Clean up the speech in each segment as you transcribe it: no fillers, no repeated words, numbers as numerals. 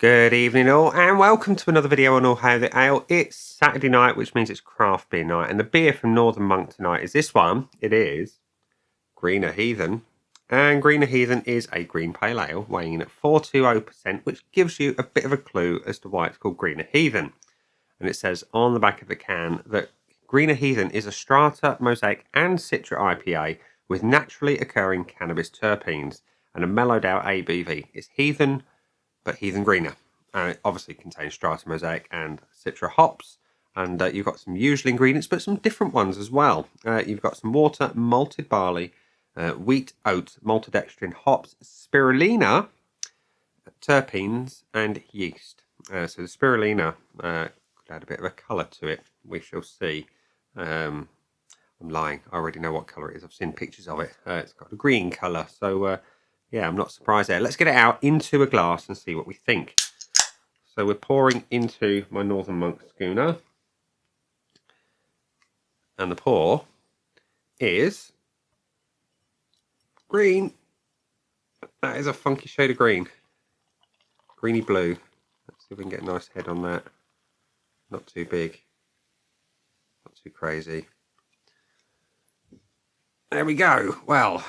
Good evening all, and welcome to another video on All Hail the Ale. It's Saturday night, which means it's craft beer night, and the beer from Northern Monk tonight is this one. It is Greener Heathen, and Greener Heathen is a green pale ale weighing in at 4.20%, which gives you a bit of a clue as to why it's called Greener Heathen. And it says on the back of the can that Greener Heathen is a strata, mosaic and citra IPA with naturally occurring cannabis terpenes and a mellowed out ABV. It's Heathen, but Heathen greener. It obviously contains strata, mosaic and citra hops. And you've got some usual ingredients, but some different ones as well. You've got some water, malted barley, wheat, oats, maltodextrin, hops, spirulina, terpenes, and yeast. So the spirulina could add a bit of a colour to it. We shall see. I'm lying. I already know what colour it is. I've seen pictures of it. It's got a green colour. So, yeah, I'm not surprised there. Let's get it out into a glass and see what we think. So we're pouring into my Northern Monk schooner. And the pour is green. That is a funky shade of green. Greeny blue. Let's see if we can get a nice head on that. Not too big. Not too crazy. There we go. Well,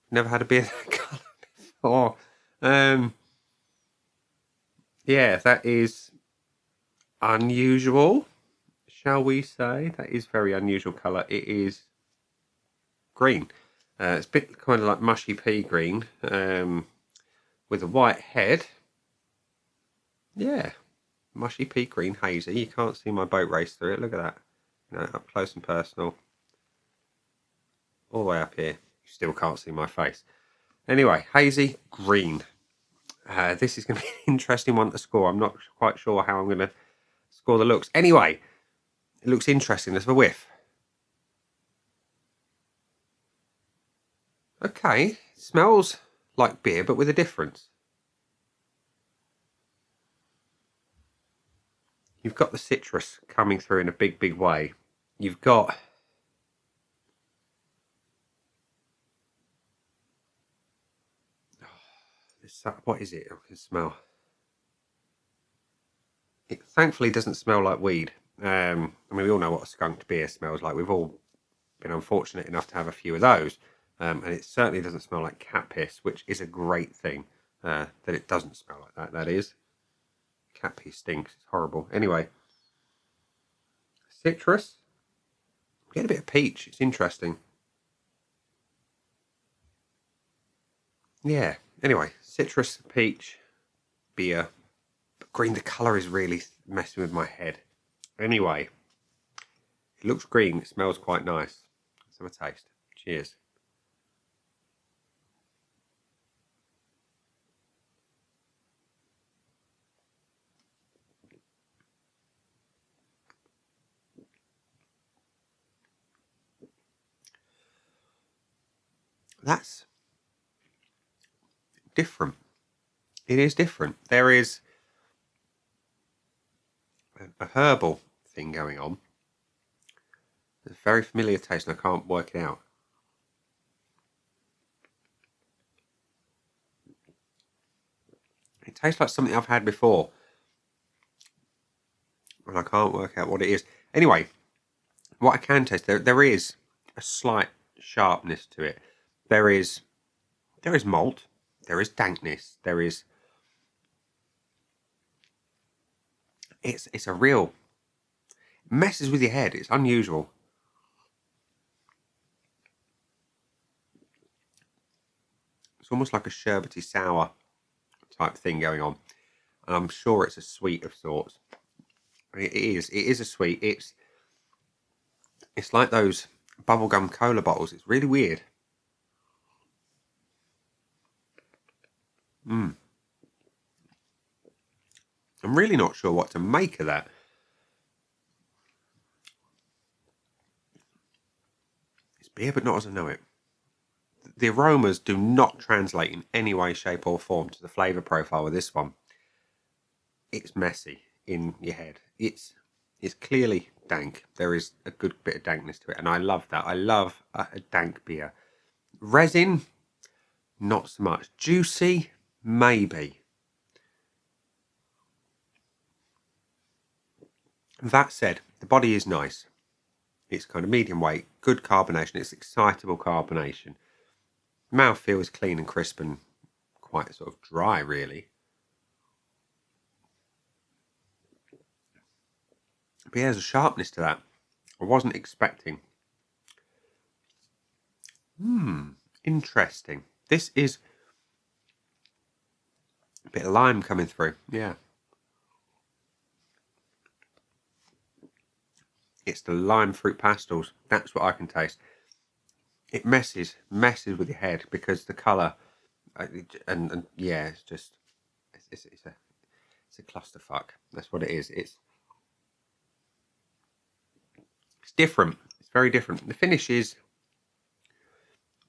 never had a beer that colour before. Yeah, that is unusual, shall we say. That is very unusual colour. It is green. It's a bit kind of like mushy pea green with a white head. Yeah, mushy pea green, hazy. You can't see my boat race through it. Look at that. You know, up close and personal. All the way up here. You still can't see my face. Anyway, hazy green. This is going to be an interesting one to score. I'm not quite sure how I'm going to score the looks. Anyway, it looks interesting. Let's have a whiff. Okay, smells like beer, but with a difference. You've got the citrus coming through in a big, big way. You've got what is it? I can smell. It thankfully doesn't smell like weed. I mean, we all know what a skunked beer smells like. We've all been unfortunate enough to have a few of those. And it certainly doesn't smell like cat piss, which is a great thing. That it doesn't smell like that, that is. Cat piss stinks. It's horrible. Anyway. Citrus. Get a bit of peach. It's interesting. Yeah. Anyway, citrus, peach, beer. But green, the colour is really messing with my head. Anyway, it looks green. It smells quite nice. Let's have a taste. Cheers. That's different. It is different. There is a herbal thing going on. It's a very familiar taste and I can't work it out. It tastes like something I've had before. And I can't work out what it is. Anyway, what I can taste, there is a slight sharpness to it. There is malt. There is dankness. There is... It's a real... It messes with your head. It's unusual. It's almost like a sherbety sour type thing going on. And I'm sure it's a sweet of sorts. It is a sweet. It's like those bubblegum cola bottles. It's really weird. I'm really not sure what to make of that. It's beer, but not as I know it. The aromas do not translate in any way, shape or form to the flavour profile of this one. It's messy in your head. It's clearly dank. There is a good bit of dankness to it, and I love that. I love a dank beer. Resin, not so much. Juicy, maybe. That said, the body is nice. It's kind of medium weight, good carbonation. It's excitable carbonation. Mouthfeel is clean and crisp and quite sort of dry, really. But yeah, there's a sharpness to that I wasn't expecting. Interesting. This is a bit of lime coming through. Yeah. It's the lime fruit pastels. That's what I can taste. It messes with your head because the colour, and yeah, it's just it's a clusterfuck. That's what it is. It's different. It's very different. The finish is,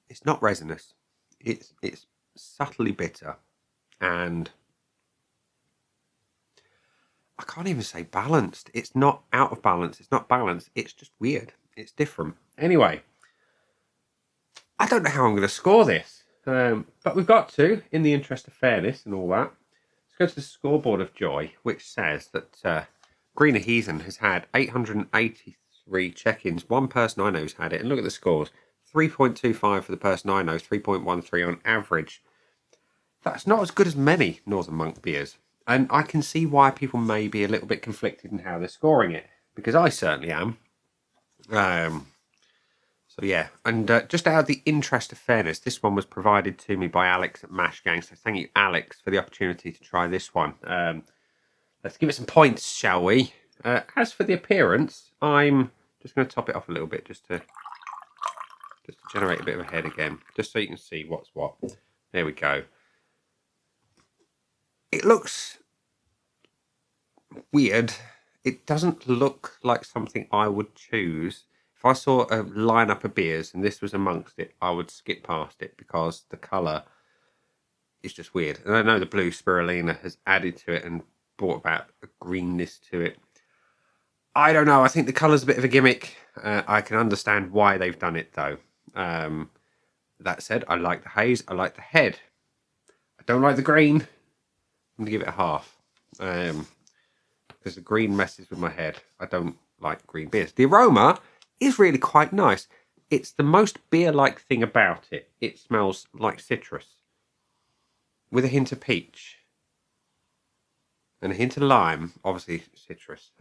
it's not resinous. It's subtly bitter, and I can't even say balanced. It's not out of balance. It's not balanced. It's just weird. It's different. Anyway, I don't know how I'm going to score this, but we've got to, in the interest of fairness and all that. Let's go to the scoreboard of joy, which says that Greener Heathen has had 883 check-ins. One person I know has had it, and look at the scores. 3.25 for the person I know, 3.13 on average. That's not as good as many Northern Monk beers. And I can see why people may be a little bit conflicted in how they're scoring it, because I certainly am. So yeah, and just out of the interest of fairness, this one was provided to me by Alex at Mash Gang. So thank you, Alex, for the opportunity to try this one. Let's give it some points, shall we? As for the appearance, I'm just going to top it off a little bit just to generate a bit of a head again, just so you can see what's what. There we go. It looks weird. It doesn't look like something I would choose. If I saw a lineup of beers and this was amongst it, I would skip past it because the colour is just weird. And I know the blue spirulina has added to it and brought about a greenness to it. I don't know. I think the colour's a bit of a gimmick. I can understand why they've done it, though. That said, I like the haze. I like the head. I don't like the green. I'm going to give it a half. Because the green messes with my head. I don't like green beers. The aroma is really quite nice. It's the most beer-like thing about it. It smells like citrus. With a hint of peach. And a hint of lime. Obviously, citrus.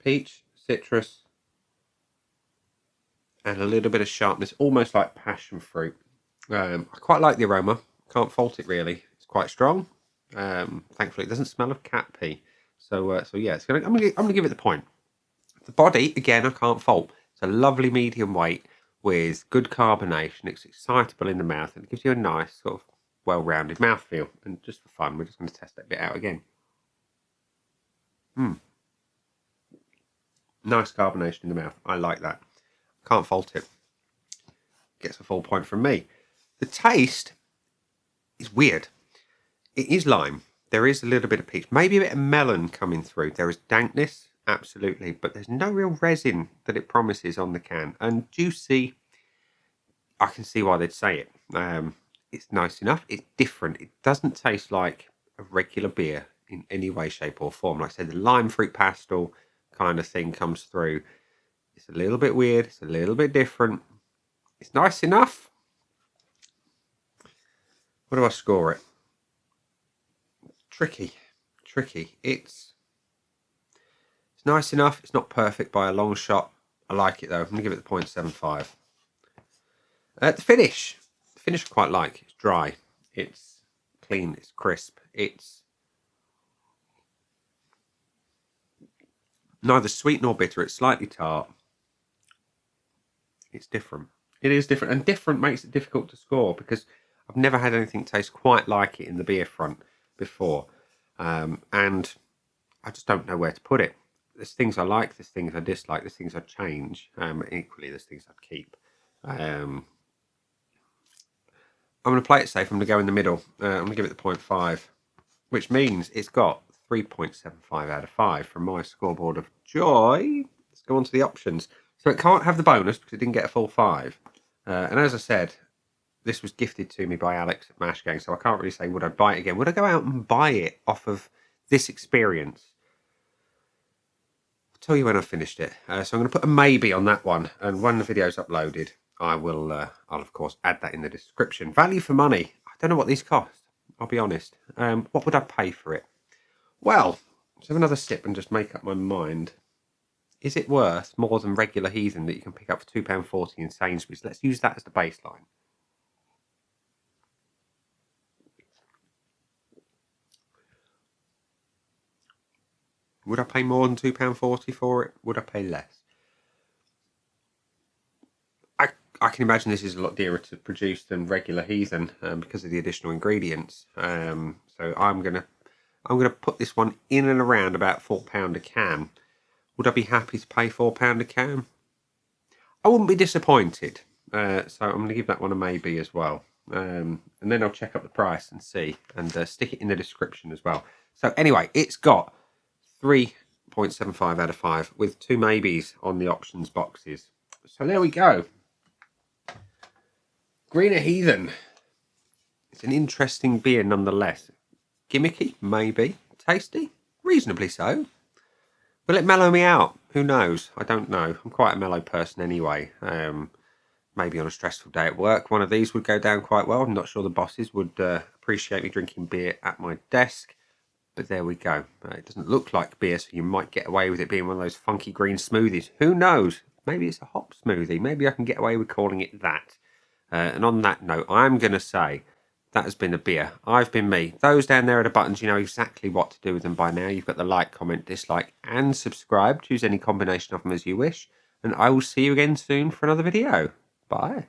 Peach, citrus. And a little bit of sharpness. Almost like passion fruit. I quite like the aroma. Can't fault it, really. It's quite strong. Thankfully, it doesn't smell of cat pee. So yeah, I'm gonna give it the point. The body, again, I can't fault. It's a lovely medium weight with good carbonation. It's excitable in the mouth, and it gives you a nice sort of well-rounded mouthfeel. And just for fun, we're just going to test that bit out again. Nice carbonation in the mouth. I like that. Can't fault it. Gets a full point from me. The taste is weird. It is lime. There is a little bit of peach. Maybe a bit of melon coming through. There is dankness, absolutely. But there's no real resin that it promises on the can. And juicy, I can see why they'd say it. It's nice enough. It's different. It doesn't taste like a regular beer in any way, shape or form. Like I said, the lime fruit pastel kind of thing comes through. It's a little bit weird. It's a little bit different. It's nice enough. What do I score it? Tricky. It's nice enough. It's not perfect by a long shot. I like it though. I'm going to give it the 0.75. The finish I quite like. It's dry. It's clean. It's crisp. It's neither sweet nor bitter. It's slightly tart. It's different. It is different, and different makes it difficult to score because I've never had anything taste quite like it in the beer front before, and I just don't know where to put it. There's things I like, there's things I dislike, there's things I'd change. Equally, there's things I'd keep. I'm going to play it safe. I'm going to go in the middle. I'm going to give it the 0.5, which means it's got 3.75 out of 5 from my scoreboard of joy. Let's go on to the options. So it can't have the bonus because it didn't get a full 5. And as I said, this was gifted to me by Alex at Mash Gang, so I can't really say would I buy it again. Would I go out and buy it off of this experience? tell you when I finished it. So I'm going to put a maybe on that one. And when the video's uploaded, I'll of course add that in the description. Value for money. I don't know what these cost. I'll be honest. What would I pay for it? Well, let's have another sip and just make up my mind. Is it worth more than regular Heathen that you can pick up for £2.40 in Sainsbury's? Let's use that as the baseline. Would I pay more than £2.40 for it? Would I pay less? I can imagine this is a lot dearer to produce than regular Heathen because of the additional ingredients. So I'm gonna put this one in and around about £4 a can. Would I be happy to pay £4 a can? I wouldn't be disappointed. So I'm going to give that one a maybe as well. And then I'll check up the price and see, and stick it in the description as well. So anyway, it's got 3.75 out of 5 with 2 maybes on the options boxes. So there we go. Greener Heathen. It's an interesting beer nonetheless. Gimmicky, maybe. Tasty, reasonably so. Will it mellow me out? Who knows? I don't know. I'm quite a mellow person anyway. Maybe on a stressful day at work, one of these would go down quite well. I'm not sure the bosses would appreciate me drinking beer at my desk. But there we go. It doesn't look like beer, so you might get away with it being one of those funky green smoothies. Who knows? Maybe it's a hop smoothie. Maybe I can get away with calling it that. And on that note, I'm going to say that has been a beer. I've been me. Those down there are the buttons. You know exactly what to do with them by now. You've got the like, comment, dislike, and subscribe. Choose any combination of them as you wish. And I will see you again soon for another video. Bye.